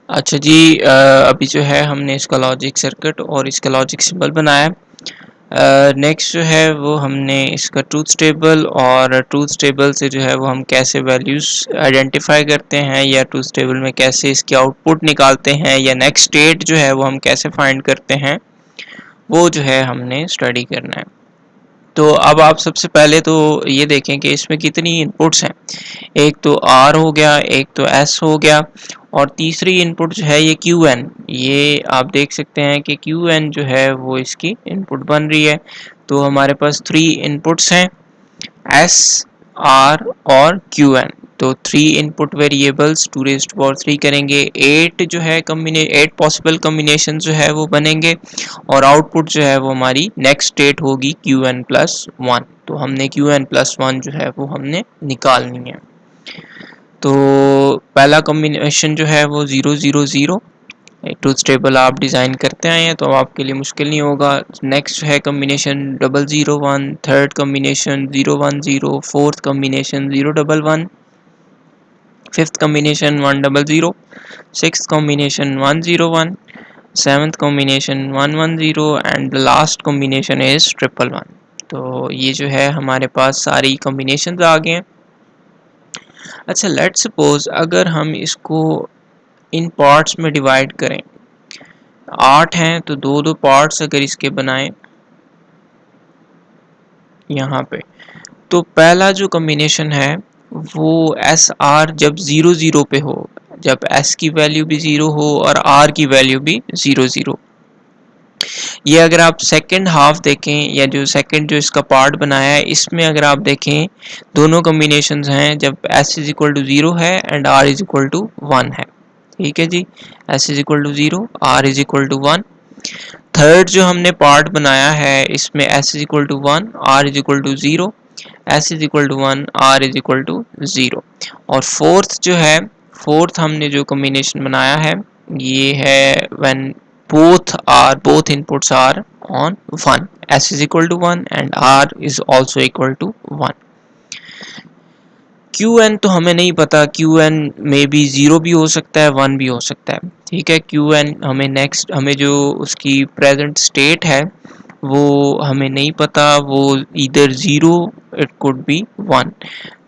अच्छा जी, अभी जो है हमने इसका लॉजिक सर्किट और इसका लॉजिक सिंबल बनाया है। नेक्स्ट जो है वो हमने इसका ट्रूथ टेबल, और ट्रूथ टेबल से जो है वो हम कैसे वैल्यूज़ आइडेंटिफाई करते हैं, या ट्रूथ टेबल में कैसे इसकी आउटपुट निकालते हैं, या नेक्स्ट स्टेट जो है वो हम कैसे फाइंड करते हैं, वो जो है हमने स्टडी करना है। तो अब आप सबसे पहले तो ये देखें कि इसमें कितनी इनपुट्स हैं। एक तो R हो गया, एक तो S हो गया, और तीसरी इनपुट जो है ये QN। ये आप देख सकते हैं कि QN जो है वो इसकी इनपुट बन रही है। तो हमारे पास 3 इनपुट्स हैं, S, R और QN। तो 3 इनपुट वेरिएबल्स 2 रेज़्ड पावर 3 करेंगे, 8 जो है 8 पॉसिबल कॉम्बिनेशन जो है वो बनेंगे, और आउटपुट जो है वो हमारी नेक्स्ट स्टेट होगी QN+1। तो हमने QN+1 जो है वो हमने निकालनी है। तो पहला कॉम्बिनेशन जो है वो 000। ट्रूथ टेबल आप डिज़ाइन करते आए हैं तो आपके लिए मुश्किल नहीं होगा। नेक्स्ट है combination 001, third combination 010, fourth combination 011, fifth combination 100, sixth combination 101, seventh combination 110, and the last combination is 111। तो ये जो है हमारे पास सारी कॉम्बिनेशन आ गए हैं। अच्छा, लेट्स सपोज अगर हम इसको इन पार्ट्स में डिवाइड करें, 8 हैं तो दो दो पार्ट्स अगर इसके बनाएं यहाँ पे, तो पहला जो कॉम्बिनेशन है वो एस आर जब 0 0 पे हो, जब एस की वैल्यू भी 0 हो और आर की वैल्यू भी 0 0। ये अगर आप सेकंड हाफ देखें, या जो सेकंड जो इसका पार्ट बनाया है, इसमें अगर आप देखें दोनों कॉम्बिनेशंस हैं जब एस इज इक्वल टू 0 है and R is equal to 1 है। ठीक है जी, S is equal to 0, R is equal to 1। Third जो हमने पार्ट बनाया है इसमें S is equal to 1, R is equal to 0, S is equal to 1, R is equal to 0। और फोर्थ जो है, फोर्थ हमने जो कॉम्बिनेशन बनाया है ये है when both inputs are on 1, s is equal to 1 and r is also equal to 1। qn तो हमें नहीं पता, qn में भी 0 भी हो सकता है, 1 भी हो सकता है। ठीक है, qn हमें नेक्स्ट, हमें जो उसकी प्रेजेंट स्टेट है वो हमें नहीं पता, वो इधर 0, इट कुड बी 1,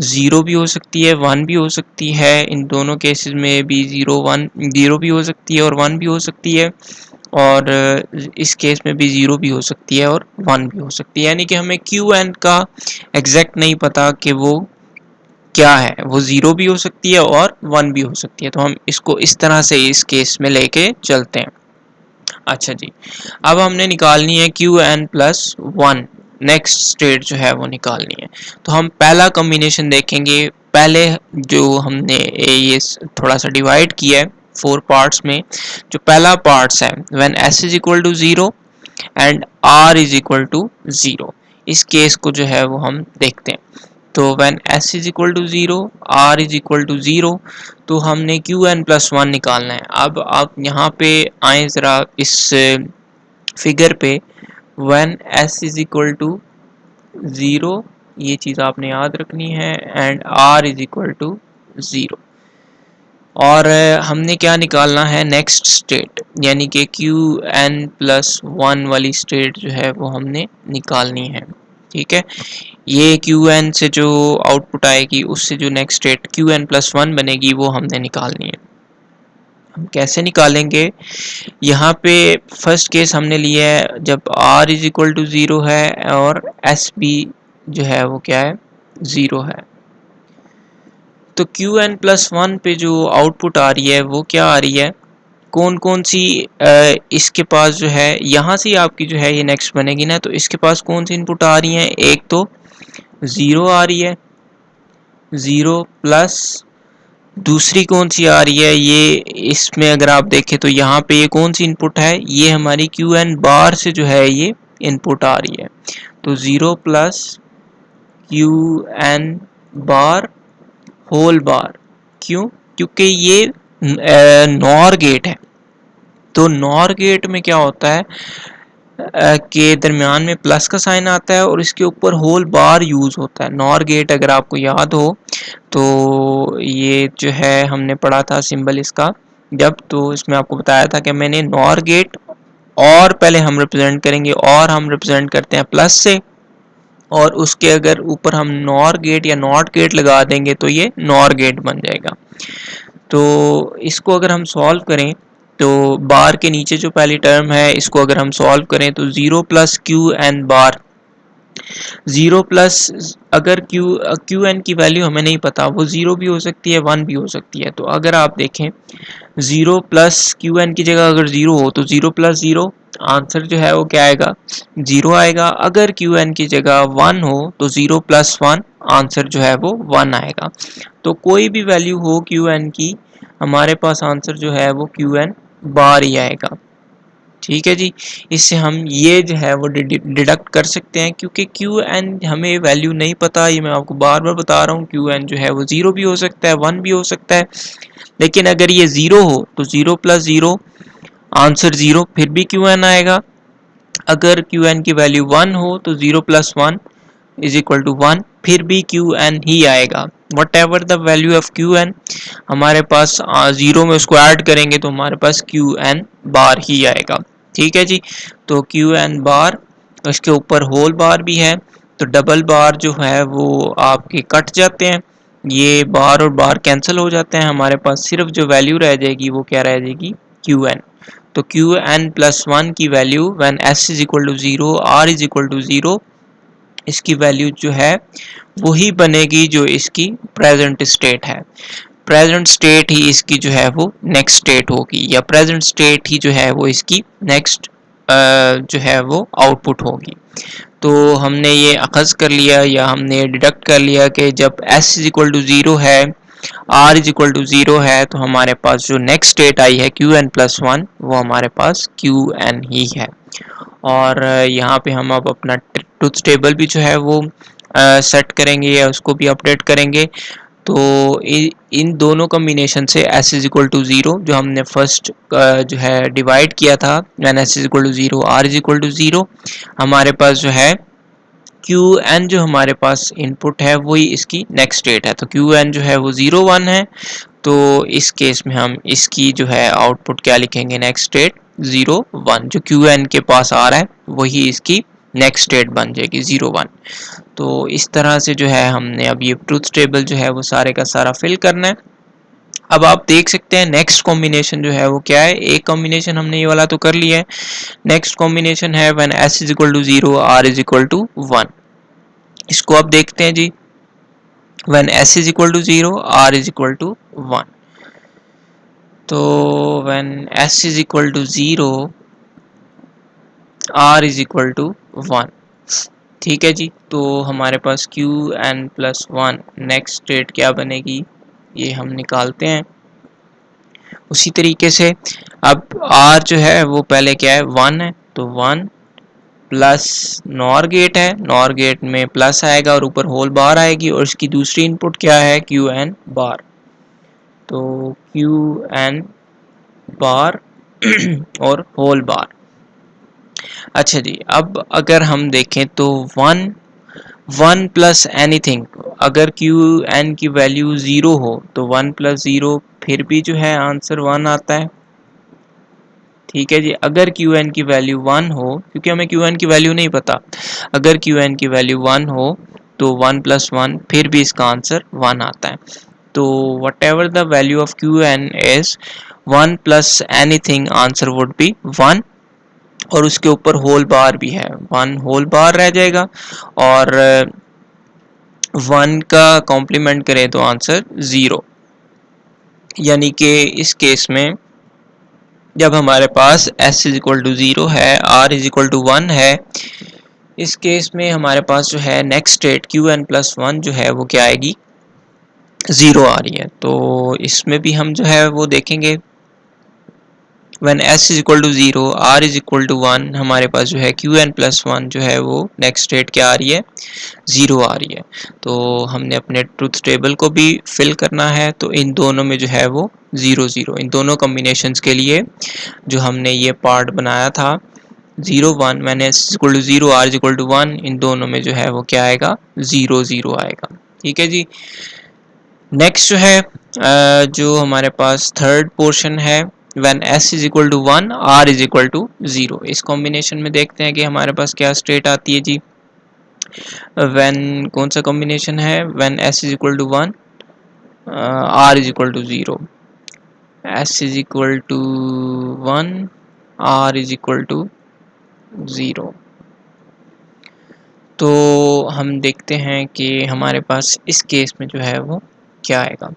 0 भी हो सकती है, 1 भी हो सकती है। इन दोनों केसेस में भी 0 भी हो सकती है और 1 भी हो सकती है, और इस केस में भी 0 भी हो सकती है और 1 भी हो सकती है। यानी कि हमें क्यू एन का एग्जैक्ट नहीं पता कि वो क्या है, वो 0 भी हो सकती है और 1 भी हो सकती है। तो हम इसको इस तरह से इस केस में लेके चलते हैं। अच्छा जी, अब हमने निकालनी है QN+1, नेक्स्ट स्टेट जो है वो निकालनी है। तो हम पहला कॉम्बिनेशन देखेंगे। पहले जो हमने ये थोड़ा सा डिवाइड किया है 4 पार्ट्स में, जो पहला पार्ट्स है when s is equal to 0 and r is equal to 0, इस केस को जो है वो हम देखते हैं। तो when s is equal to 0, r is equal to 0, तो हमने QN+1 निकालना है। अब आप यहाँ पे आए ज़रा इस फिगर पे, when s is equal to 0, ये चीज़ आपने याद रखनी है, and r is equal to 0। और हमने क्या निकालना है, नेक्स्ट स्टेट, यानी कि QN+1 वाली स्टेट जो है वो हमने निकालनी है। ठीक है, ये QN से जो आउटपुट आएगी उससे जो नेक्स्ट स्टेट QN+1 बनेगी वो हमने निकालनी है। हम कैसे निकालेंगे, यहाँ पे फर्स्ट केस हमने लिया है जब r इज इक्वल टू 0 है और s भी जो है वो क्या है, 0 है। तो QN+1 पे जो आउटपुट आ रही है वो क्या आ रही है, कौन कौन सी इसके पास जो है, यहाँ से आपकी जो है ये नेक्स्ट बनेगी ना, तो इसके पास कौन सी इनपुट आ रही है, एक तो 0 आ रही है, 0 प्लस दूसरी कौन सी आ रही है, ये इसमें अगर आप देखें तो यहाँ पे ये कौन सी इनपुट है, ये हमारी QN बार से जो है ये इनपुट आ रही है। तो 0 plus QN bar whole bar, क्यों, क्योंकि ये नॉर गेट है। तो नॉर गेट में क्या होता है के दरमियान में प्लस का साइन आता है और इसके ऊपर होल बार यूज होता है। नॉर गेट अगर आपको याद हो तो ये जो है हमने पढ़ा था सिंबल इसका जब, तो इसमें आपको बताया था कि मैंने नॉर गेट और पहले हम रिप्रेजेंट करेंगे, और हम रिप्रेजेंट करते हैं प्लस से, और उसके अगर ऊपर हम नॉर गेट या नॉट गेट लगा देंगे तो ये नॉर गेट बन जाएगा। तो इसको अगर हम सॉल्व करें तो बार के नीचे जो पहली टर्म है इसको अगर हम सॉल्व करें तो 0 प्लस क्यू एन बार, 0 प्लस, अगर क्यू एन की वैल्यू हमें नहीं पता, वो 0 भी हो सकती है 1 भी हो सकती है। तो अगर आप देखें 0 प्लस क्यू एन की जगह अगर 0 हो तो 0 प्लस 0, आंसर जो है वो क्या आएगा, 0 आएगा। अगर क्यू एन की जगह 1 हो तो 0 प्लस 1, आंसर जो है वो 1 आएगा। तो कोई भी वैल्यू हो क्यू एन की, हमारे पास आंसर जो है वो क्यू एन बार ही आएगा। ठीक है जी, इससे हम ये जो है वो डिडक्ट कर सकते हैं, क्योंकि क्यू एन हमें वैल्यू नहीं पता। ये मैं आपको बार बार बता रहा हूँ, क्यू एन जो है वो 0 भी हो सकता है 1 भी हो सकता है, लेकिन अगर ये 0 हो तो 0 प्लस 0, आंसर 0, फिर भी क्यू एन आएगा। अगर क्यू एन की वैल्यू 1 हो तो 0 प्लस 1 इज इक्वल टू 1, फिर भी क्यू एन ही आएगा। Whatever the value of Q N, हमारे पास 0 में उसको ऐड करेंगे तो हमारे पास क्यू एन बार ही आएगा। ठीक है जी, तो क्यू एन बार, उसके ऊपर होल बार भी है, तो डबल बार जो है वो आपके कट जाते हैं, ये बार और बार कैंसिल हो जाते हैं, हमारे पास सिर्फ जो वैल्यू रह जाएगी वो क्या रह जाएगी, क्यू एन। तो क्यू एन प्लस 1 की value when S is equal to 0, R is equal to 0, इसकी वैल्यू जो है वही बनेगी जो इसकी प्रेजेंट स्टेट है। प्रेजेंट स्टेट ही इसकी जो है वो नेक्स्ट स्टेट होगी, या प्रेजेंट स्टेट ही जो है वो इसकी नेक्स्ट जो है वो आउटपुट होगी। तो हमने ये अखज़ कर लिया या हमने डिडक्ट कर लिया कि जब s इज इक्वल टू 0 है, r इज इक्वल टू 0 है, तो हमारे पास जो नेक्स्ट स्टेट आई है क्यू एन प्लस 1, वो हमारे पास क्यू एन ही है। और यहाँ पे हम अब अपना ट्रुथ टेबल भी जो है वो सेट करेंगे या उसको भी अपडेट करेंगे। तो इन दोनों कॉम्बिनेशन से s इज इक्वल टू 0 जो हमने फर्स्ट जो है डिवाइड किया था, when s is equal to 0, r is equal to 0, हमारे पास जो है क्यू एन जो हमारे पास इनपुट है वही इसकी नेक्स्ट स्टेट है। तो क्यू एन जो है वो 0 1 है, तो इस केस में हम इसकी जो है आउटपुट क्या लिखेंगे, नेक्स्ट स्टेट 0 1, जो क्यू एन के पास आ रहा है वही इसकी नेक्स्ट स्टेट बन जाएगी 0 1। तो इस तरह से जो है हमने अब ये ट्रुथ टेबल जो है वो सारे का सारा फिल करना है। अब आप देख सकते हैं नेक्स्ट कॉम्बिनेशन जो है वो क्या है। एक कॉम्बिनेशन हमने ये वाला तो कर लिया है, नेक्स्ट कॉम्बिनेशन है when s is equal to 0, r is equal to 1। इसको आप देखते हैं जी, when s is equal to 0, r is equal to 1। तो when s is equal to 0, r is equal to 1, ठीक है जी। तो हमारे पास Q N plus 1 next state क्या बनेगी, ये हम निकालते हैं उसी तरीके से। अब r जो है वो पहले क्या है, 1 है, तो 1 प्लस नॉर गेट है, नॉर गेट में प्लस आएगा और ऊपर होल बार आएगी, और इसकी दूसरी इनपुट क्या है, क्यू एन बार। तो क्यू एन बार और होल बार। अच्छा जी, अब अगर हम देखें तो 1 प्लस एनीथिंग, अगर क्यू एन की वैल्यू 0 हो तो 1 प्लस 0 फिर भी जो है आंसर 1 आता है। ठीक है जी, अगर क्यू एन की वैल्यू 1 हो, क्योंकि हमें क्यू एन की वैल्यू नहीं पता, अगर क्यू एन की वैल्यू 1 हो तो 1 प्लस 1 फिर भी इसका आंसर 1 आता है। तो whatever the value of Q N is 1 plus anything, answer would be 1, और उसके ऊपर होल बार भी है, 1 होल बार रह जाएगा, और 1 का कॉम्प्लीमेंट करें तो आंसर 0। यानी कि इस केस में जब हमारे पास s इज इक्वल टू 0 है, r इज इक्वल टू 1 है, इस केस में हमारे पास जो है next state Q N plus 1 जो है वो क्या आएगी, 0 आ रही है। तो इसमें भी हम जो है वो देखेंगे when s is equal to 0, r is equal to 1, हमारे पास जो है क्यू एन प्लस 1 जो है वो नेक्स्ट स्टेट क्या आ रही है, 0 आ रही है। तो हमने अपने ट्रुथ टेबल को भी फिल करना है, तो इन दोनों में जो है वो 0 0, इन दोनों कॉम्बिनेशंस के लिए जो हमने ये पार्ट बनाया था 0 1, मैंने s equal to 0, r equal to 1, इन दोनों में जो है वो क्या आएगा, 0 0 आएगा। ठीक है जी, नेक्स्ट जो है जो हमारे पास थर्ड पोर्शन है, when s is equal to 1 r is equal to 0। इस कॉम्बिनेशन में देखते हैं कि हमारे पास क्या स्टेट आती है जी। व्हेन कौन सा कॉम्बिनेशन है, when s is equal to 1 r is equal to 0, s is equal to 1 r is equal to 0। तो हम देखते हैं कि हमारे पास इस केस में जो है वो क्या आएगा।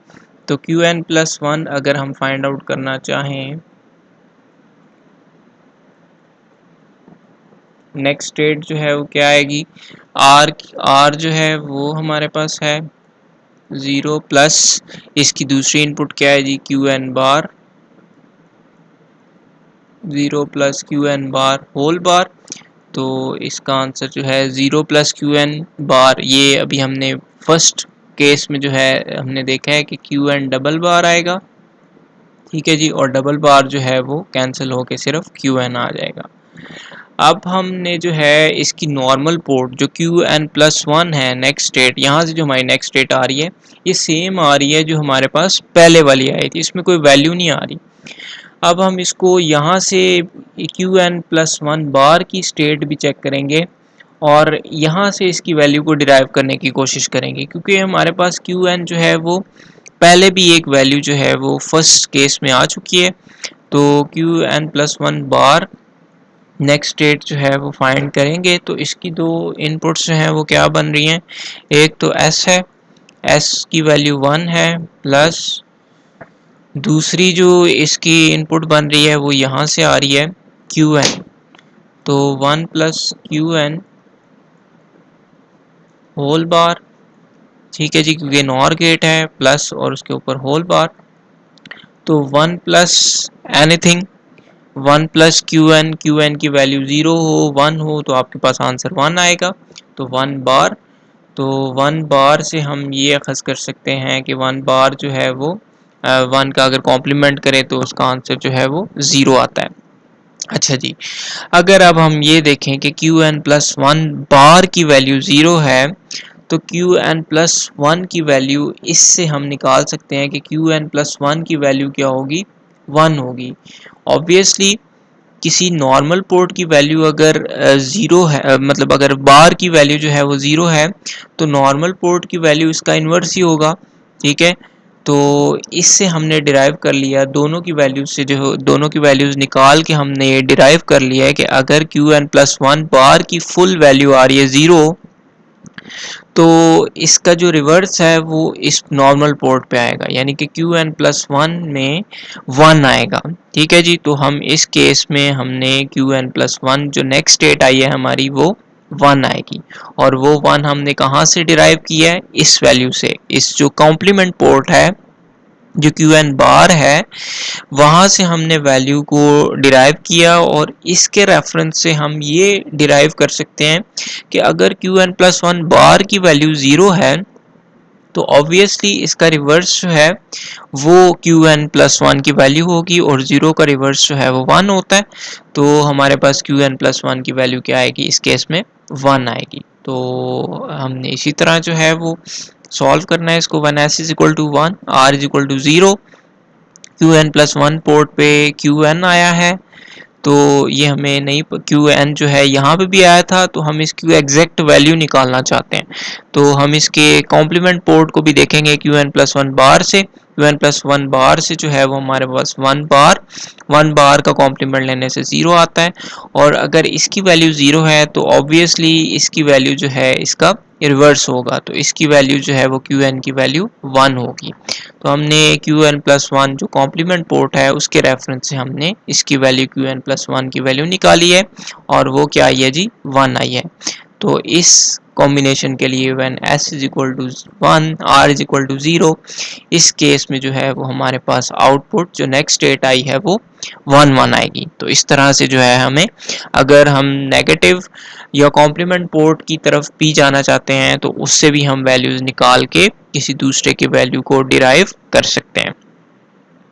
तो Qn+1 अगर हम फाइंड आउट करना चाहें, नेक्स्ट स्टेट जो है वो क्या आएगी, R जो है वो हमारे पास है 0 प्लस इसकी दूसरी इनपुट क्या है जी, Qn bar, 0 plus Qn bar whole bar. तो इसका आंसर जो है 0 प्लस Qn बार, ये अभी हमने फर्स्ट केस में जो है हमने देखा है कि Qn डबल बार आएगा, ठीक है जी, और डबल बार जो है वो कैंसिल होके सिर्फ Qn आ जाएगा। अब हमने जो है इसकी नॉर्मल पोर्ट जो Qn+1 है, नेक्स्ट स्टेट, यहाँ से जो हमारी नेक्स्ट स्टेट आ रही है ये सेम आ रही है जो हमारे पास पहले वाली आई थी, इसमें कोई वैल्यू नहीं आ रही। अब हम इसको यहाँ से Qn+1 बार की स्टेट भी चेक करेंगे और यहाँ से इसकी वैल्यू को डिराइव करने की कोशिश करेंगे, क्योंकि हमारे पास Qn जो है वो पहले भी एक वैल्यू जो है वो फर्स्ट केस में आ चुकी है। तो Qn+1 बार नेक्स्ट स्टेट जो है वो फाइंड करेंगे, तो इसकी दो इनपुट्स जो हैं वो क्या बन रही हैं, एक तो s है, s की वैल्यू 1 है, प्लस दूसरी जो इसकी इनपुट बन रही है वो यहाँ से आ रही है Qn, तो 1 प्लस Qn होल बार, ठीक है जी, क्योंकि नॉर गेट है, प्लस और उसके ऊपर होल बार। तो 1 प्लस एनीथिंग, 1 प्लस Qn की वैल्यू 0 हो 1 हो तो आपके पास आंसर 1 आएगा, तो 1 बार। तो 1 बार से हम ये अखज़ कर सकते हैं कि 1 बार जो है वो 1 का अगर कॉम्प्लीमेंट करें तो उसका आंसर जो है वो 0 आता है। अच्छा जी, अगर अब हम ये देखें कि Qn+1 बार की वैल्यू 0 है, तो Qn+1 की वैल्यू इससे हम निकाल सकते हैं कि Qn+1 की वैल्यू क्या होगी, 1 होगी। ऑब्वियसली किसी नॉर्मल पोर्ट की वैल्यू अगर 0 है, मतलब अगर बार की वैल्यू जो है वो 0 है, तो नॉर्मल पोर्ट की वैल्यू इसका इन्वर्स ही होगा, ठीक है। तो इससे हमने डिराइव कर लिया दोनों की वैल्यूज से, जो दोनों की वैल्यूज निकाल के हमने ये डिराइव कर लिया है कि अगर Qn+1 बार की फुल वैल्यू आ रही है 0, तो इसका जो रिवर्स है वो इस नॉर्मल पोर्ट पे आएगा, यानी कि Qn+1 में 1 आएगा, ठीक है जी। तो हम इस केस में हमने Qn+1 जो नेक्स्ट स्टेट आई है हमारी वो 1 आएगी, और वो 1 हमने कहाँ से डिराइव किया है, इस वैल्यू से, इस जो कॉम्प्लीमेंट पोर्ट है जो Qn बार है वहाँ से हमने वैल्यू को डिराइव किया, और इसके रेफरेंस से हम ये डिराइव कर सकते हैं कि अगर Qn+1 बार की वैल्यू 0 है तो ऑब्वियसली इसका रिवर्स जो है वो Qn+1 की वैल्यू होगी, और 0 का रिवर्स जो है वो 1 होता है। तो हमारे पास Qn+1 की वैल्यू क्या आएगी, इस केस में 1 आएगी। तो हमने इसी तरह जो है वो सॉल्व करना है इसको, when s is equal to 1 r is equal to 0, Qn+1 port पे Qn आया है, तो ये हमें नहीं, Qn जो है यहाँ पे भी आया था, तो हम इसकी एग्जैक्ट वैल्यू निकालना चाहते हैं। तो हम इसके कॉम्प्लीमेंट पोर्ट को भी देखेंगे Qn+1 बार से, Qn+1 बार से जो है वो हमारे पास 1 बार का कॉम्प्लीमेंट लेने से 0 आता है, और अगर इसकी वैल्यू 0 है तो ऑब्वियसली इसकी वैल्यू जो है इसका रिवर्स होगा, तो इसकी वैल्यू जो है वो Qn की वैल्यू 1 होगी। तो हमने Qn+1 जो कॉम्प्लीमेंट पोर्ट है उसके रेफरेंस से हमने इसकी वैल्यू Qn+1 की वैल्यू निकाली है, और वो क्या आई है जी, 1 आई है। तो इस कॉम्बिनेशन के लिए when s is equal to 1 r is equal to 0, इस केस में जो है वो हमारे पास आउटपुट जो नेक्स्ट स्टेट आई है वो 1 आएगी। तो इस तरह से जो है हमें, अगर हम नेगेटिव या कॉम्प्लीमेंट पोर्ट की तरफ भी जाना चाहते हैं तो उससे भी हम वैल्यूज निकाल के किसी दूसरे की वैल्यू को डिराइव कर सकते हैं।